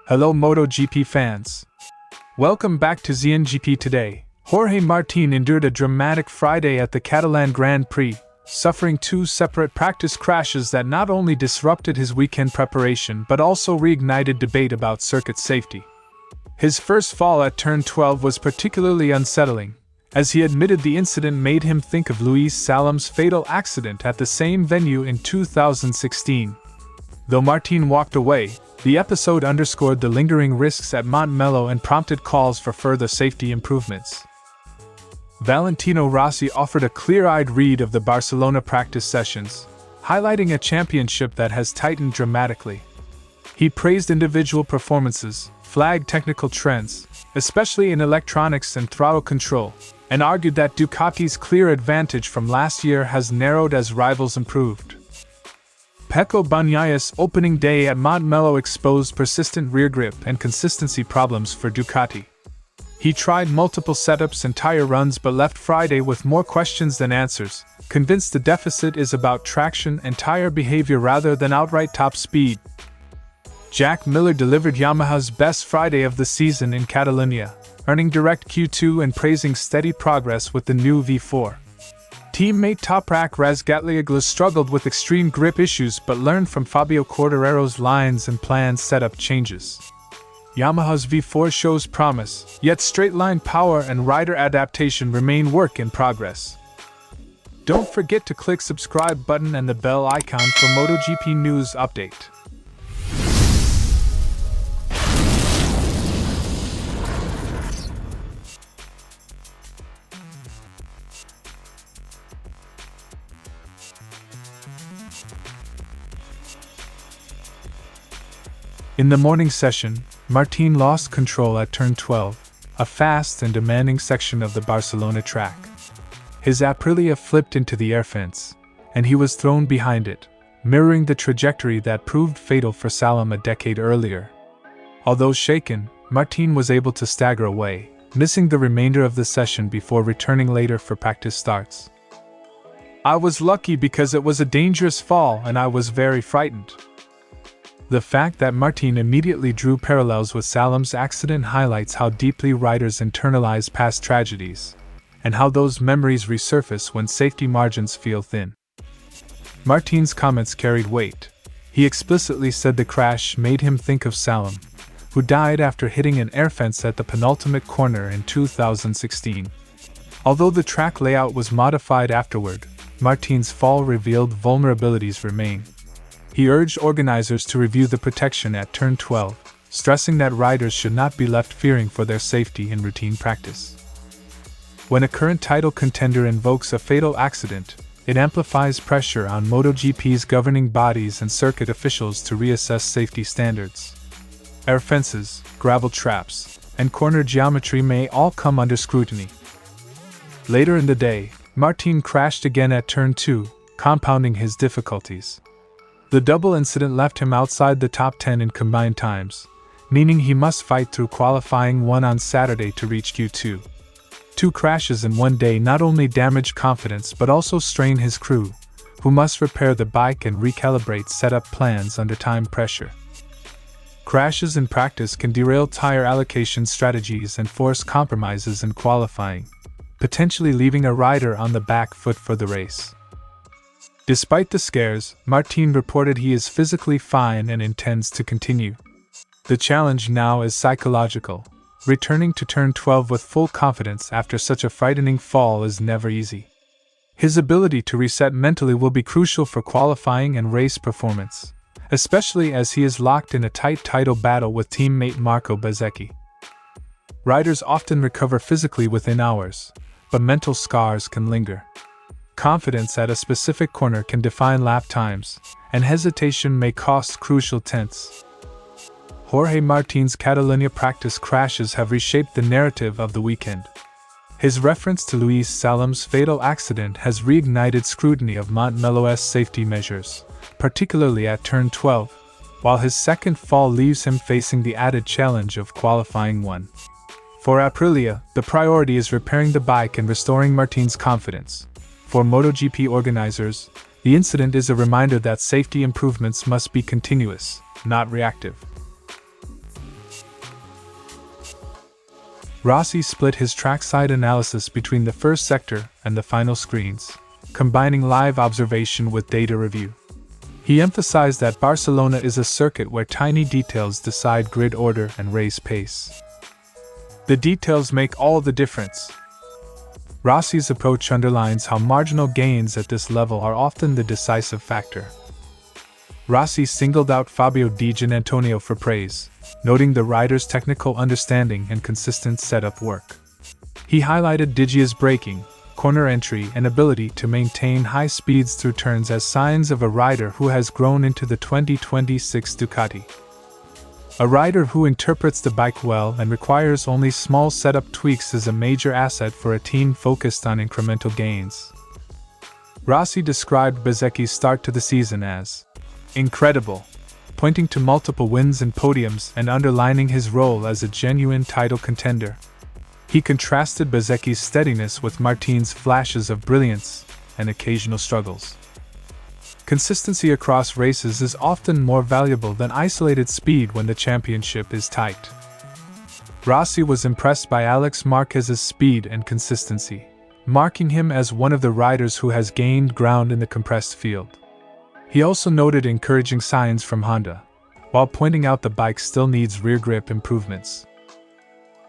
Hello Moto GP fans. Welcome back to ZNGP Today. Jorge Martín endured a dramatic Friday at the Catalan Grand Prix, suffering two separate practice crashes that not only disrupted his weekend preparation but also reignited debate about circuit safety. His first fall at turn 12 was particularly unsettling, as he admitted the incident made him think of Luis Salom's fatal accident at the same venue in 2016. Though Martín walked away, the episode underscored the lingering risks at Montmeló and prompted calls for further safety improvements. Valentino Rossi offered a clear-eyed read of the Barcelona practice sessions, highlighting a championship that has tightened dramatically. He praised individual performances, flagged technical trends, especially in electronics and throttle control, and argued that Ducati's clear advantage from last year has narrowed as rivals improved. Bagnaia's opening day at Montmeló exposed persistent rear grip and consistency problems for Ducati. He tried multiple setups and tire runs but left Friday with more questions than answers, convinced the deficit is about traction and tire behavior rather than outright top speed. Jack Miller delivered Yamaha's best Friday of the season in Catalonia, earning direct Q2 and praising steady progress with the new V4. Teammate Toprak Razgatlioglu struggled with extreme grip issues but learned from Fabio Quartararo's lines and planned setup changes. Yamaha's V4 shows promise, yet straight-line power and rider adaptation remain work in progress. Don't forget to click subscribe button and the bell icon for MotoGP news update. In the morning session, Martín lost control at turn 12, a fast and demanding section of the Barcelona track. His Aprilia flipped into the air fence, and he was thrown behind it, mirroring the trajectory that proved fatal for Salom a decade earlier. Although shaken, Martín was able to stagger away, missing the remainder of the session before returning later for practice starts. "I was lucky because it was a dangerous fall and I was very frightened." The fact that Martín immediately drew parallels with Salom's accident highlights how deeply riders internalize past tragedies, and how those memories resurface when safety margins feel thin. Martín's comments carried weight. He explicitly said the crash made him think of Salom, who died after hitting an air fence at the penultimate corner in 2016. Although the track layout was modified afterward, Martín's fall revealed vulnerabilities remain. He urged organizers to review the protection at turn 12, stressing that riders should not be left fearing for their safety in routine practice. When a current title contender invokes a fatal accident, it amplifies pressure on MotoGP's governing bodies and circuit officials to reassess safety standards. Air fences, gravel traps, and corner geometry may all come under scrutiny. Later in the day, Martín crashed again at turn 2, compounding his difficulties. The double incident left him outside the top 10 in combined times, meaning he must fight through qualifying 1 on Saturday to reach Q2. Two crashes in one day not only damage confidence but also strain his crew, who must repair the bike and recalibrate setup plans under time pressure. Crashes in practice can derail tire allocation strategies and force compromises in qualifying, potentially leaving a rider on the back foot for the race. Despite the scares, Martín reported he is physically fine and intends to continue. The challenge now is psychological. Returning to turn 12 with full confidence after such a frightening fall is never easy. His ability to reset mentally will be crucial for qualifying and race performance, especially as he is locked in a tight title battle with teammate Marco Bezzecchi. Riders often recover physically within hours, but mental scars can linger. Confidence at a specific corner can define lap times, and hesitation may cost crucial tenths. Jorge Martín's Catalonia practice crashes have reshaped the narrative of the weekend. His reference to Luis Salom's fatal accident has reignited scrutiny of Montmeló's safety measures, particularly at turn 12, while his second fall leaves him facing the added challenge of qualifying 1. For Aprilia, the priority is repairing the bike and restoring Martín's confidence. For MotoGP organizers, the incident is a reminder that safety improvements must be continuous, not reactive. Rossi split his trackside analysis between the first sector and the final screens, combining live observation with data review. He emphasized that Barcelona is a circuit where tiny details decide grid order and race pace. The details make all the difference. Rossi's approach underlines how marginal gains at this level are often the decisive factor. Rossi singled out Fabio Di Giannantonio for praise, noting the rider's technical understanding and consistent setup work. He highlighted Digia's braking, corner entry, and ability to maintain high speeds through turns as signs of a rider who has grown into the 2026 Ducati. A rider who interprets the bike well and requires only small setup tweaks is a major asset for a team focused on incremental gains. Rossi described Bezzecchi's start to the season as incredible, pointing to multiple wins and podiums and underlining his role as a genuine title contender. He contrasted Bezzecchi's steadiness with Martin's flashes of brilliance and occasional struggles. Consistency across races is often more valuable than isolated speed when the championship is tight. Rossi was impressed by Alex Marquez's speed and consistency, marking him as one of the riders who has gained ground in the compressed field. He also noted encouraging signs from Honda, while pointing out the bike still needs rear grip improvements.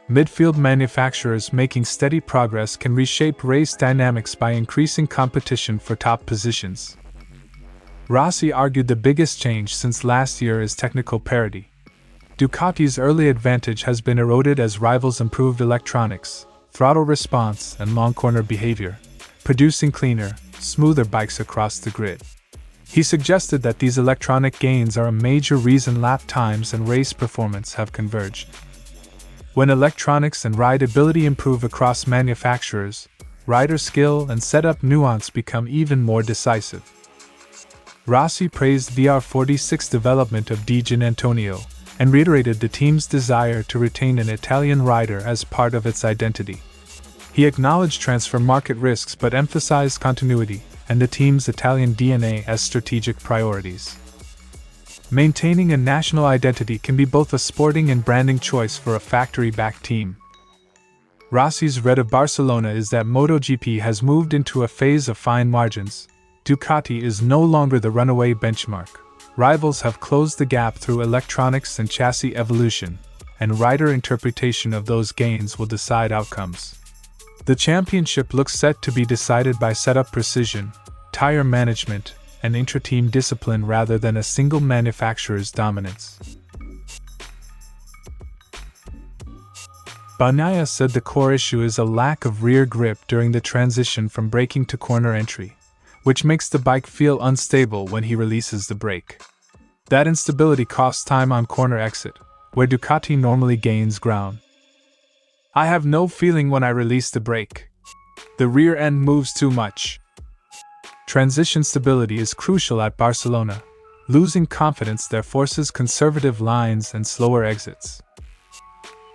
Midfield manufacturers making steady progress can reshape race dynamics by increasing competition for top positions. Rossi argued the biggest change since last year is technical parity. Ducati's early advantage has been eroded as rivals improved electronics, throttle response, and long corner behavior, producing cleaner, smoother bikes across the grid. He suggested that these electronic gains are a major reason lap times and race performance have converged. When electronics and rideability improve across manufacturers, rider skill and setup nuance become even more decisive. Rossi praised VR46's development of Di Giannantonio and reiterated the team's desire to retain an Italian rider as part of its identity. He acknowledged transfer market risks but emphasized continuity and the team's Italian DNA as strategic priorities. Maintaining a national identity can be both a sporting and branding choice for a factory-backed team. Rossi's read of Barcelona is that Moto GP has moved into a phase of fine margins. Ducati is no longer the runaway benchmark. Rivals have closed the gap through electronics and chassis evolution, and rider interpretation of those gains will decide outcomes. The championship looks set to be decided by setup precision, tire management, and intra-team discipline rather than a single manufacturer's dominance. Bagnaia said the core issue is a lack of rear grip during the transition from braking to corner entry, which makes the bike feel unstable when he releases the brake. That instability costs time on corner exit, where Ducati normally gains ground. I have no feeling when I release the brake. The rear end moves too much. Transition stability is crucial at Barcelona. Losing confidence there forces conservative lines and slower exits.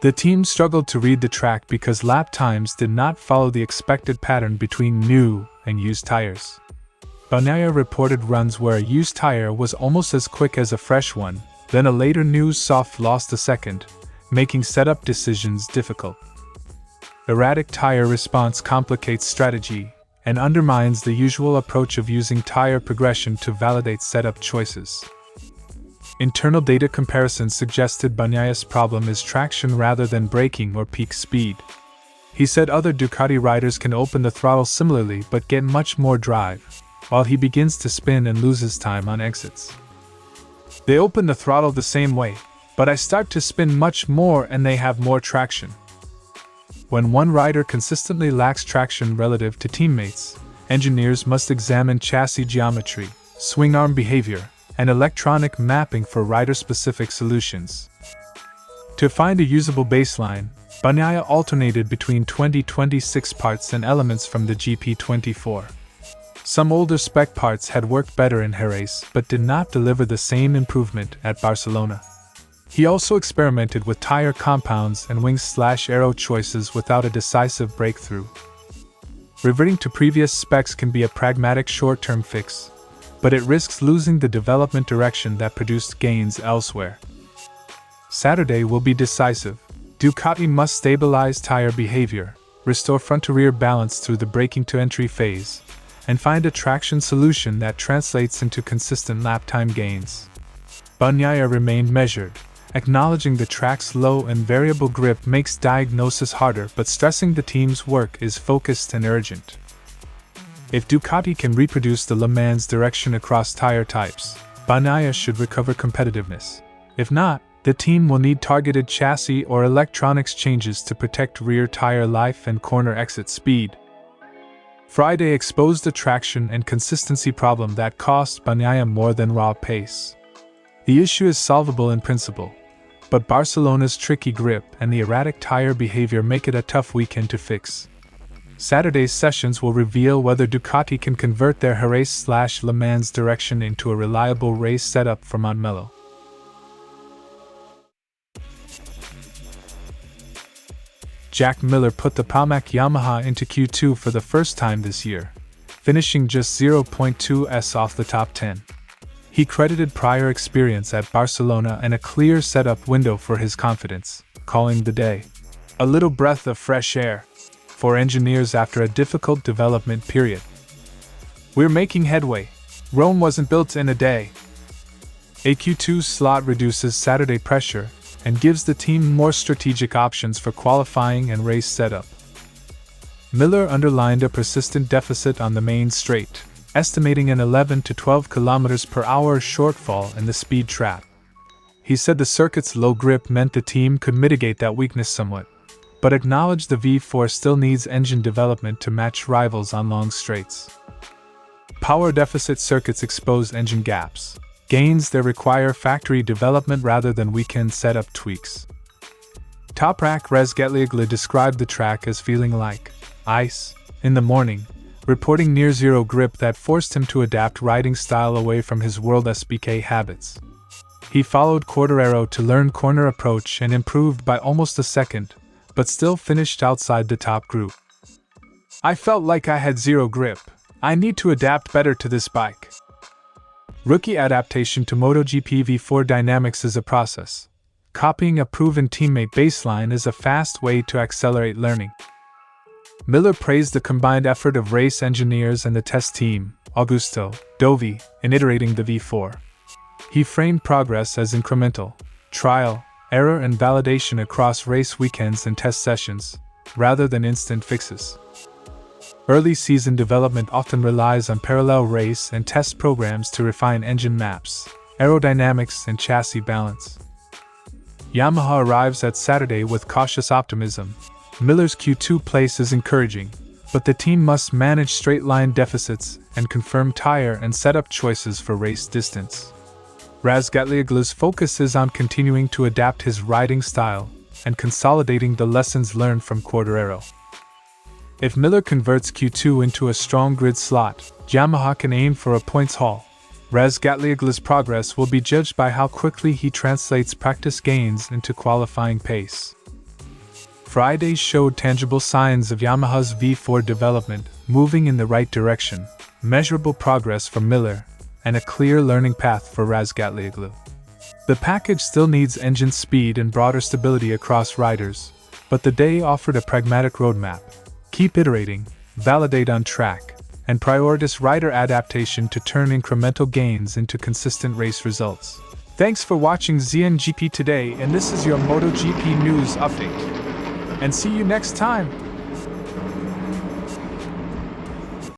The team struggled to read the track because lap times did not follow the expected pattern between new and used tires. Bagnaia reported runs where a used tire was almost as quick as a fresh one, then a later new soft lost a second, making setup decisions difficult. Erratic tire response complicates strategy and undermines the usual approach of using tire progression to validate setup choices. Internal data comparisons suggested Bagnaia's problem is traction rather than braking or peak speed. He said other Ducati riders can open the throttle similarly but get much more drive, while he begins to spin and loses time on exits. They open the throttle the same way, but I start to spin much more and they have more traction. When one rider consistently lacks traction relative to teammates, engineers must examine chassis geometry, swing arm behavior, and electronic mapping for rider-specific solutions. To find a usable baseline, Bagnaia alternated between 2026 parts and elements from the GP24. Some older spec parts had worked better in Jerez but did not deliver the same improvement at Barcelona. He also experimented with tire compounds and wing/aero choices without a decisive breakthrough. Reverting to previous specs can be a pragmatic short-term fix, but it risks losing the development direction that produced gains elsewhere. Saturday will be decisive. Ducati must stabilize tire behavior, restore front-to-rear balance through the braking-to-entry phase, and find a traction solution that translates into consistent lap time gains. Bagnaia remained measured, acknowledging the track's low and variable grip makes diagnosis harder, but stressing the team's work is focused and urgent. If Ducati can reproduce the Le Mans direction across tire types, Bagnaia should recover competitiveness. If not, the team will need targeted chassis or electronics changes to protect rear tire life and corner exit speed. Friday exposed a traction and consistency problem that cost Bagnaia more than raw pace. The issue is solvable in principle, but Barcelona's tricky grip and the erratic tire behavior make it a tough weekend to fix. Saturday's sessions will reveal whether Ducati can convert their Jerez/Le Mans direction into a reliable race setup for Montmeló. Jack Miller put the Pramac Yamaha into Q2 for the first time this year, finishing just 0.2s off the top 10. He credited prior experience at Barcelona and a clear setup window for his confidence, calling the day a little breath of fresh air for engineers after a difficult development period. "We're making headway. Rome wasn't built in a day." A Q2 slot reduces Saturday pressure and gives the team more strategic options for qualifying and race setup. Miller underlined a persistent deficit on the main straight, estimating an 11 to 12 km/h shortfall in the speed trap. He said the circuit's low grip meant the team could mitigate that weakness somewhat, but acknowledged the V4 still needs engine development to match rivals on long straights. Power deficit circuits expose engine gaps, gains that require factory development rather than weekend setup tweaks. Toprak Razgatlioglu described the track as feeling like ice in the morning, reporting near-zero grip that forced him to adapt riding style away from his World SBK habits. He followed Quartararo to learn corner approach and improved by almost a second, but still finished outside the top group. "I felt like I had zero grip. I need to adapt better to this bike." Rookie adaptation to Moto GP V4 dynamics is a process. Copying a proven teammate baseline is a fast way to accelerate learning. Miller praised the combined effort of race engineers and the test team, Augusto, Dovi, in iterating the V4. He framed progress as incremental, trial, error and validation across race weekends and test sessions, rather than instant fixes. Early season development often relies on parallel race and test programs to refine engine maps, aerodynamics and chassis balance. Yamaha arrives at Saturday with cautious optimism. Miller's Q2 place is encouraging, but the team must manage straight-line deficits and confirm tire and setup choices for race distance. Razgatlioglu's focus is on continuing to adapt his riding style and consolidating the lessons learned from Quartararo. If Miller converts Q2 into a strong grid slot, Yamaha can aim for a points haul. Razgatlioglu's progress will be judged by how quickly he translates practice gains into qualifying pace. Friday showed tangible signs of Yamaha's V4 development moving in the right direction, measurable progress from Miller, and a clear learning path for Razgatlioglu. The package still needs engine speed and broader stability across riders, but the day offered a pragmatic roadmap. Keep iterating, validate on track, and prioritize rider adaptation to turn incremental gains into consistent race results. Thanks for watching ZNGP Today, and this is your MotoGP news update. And see you next time!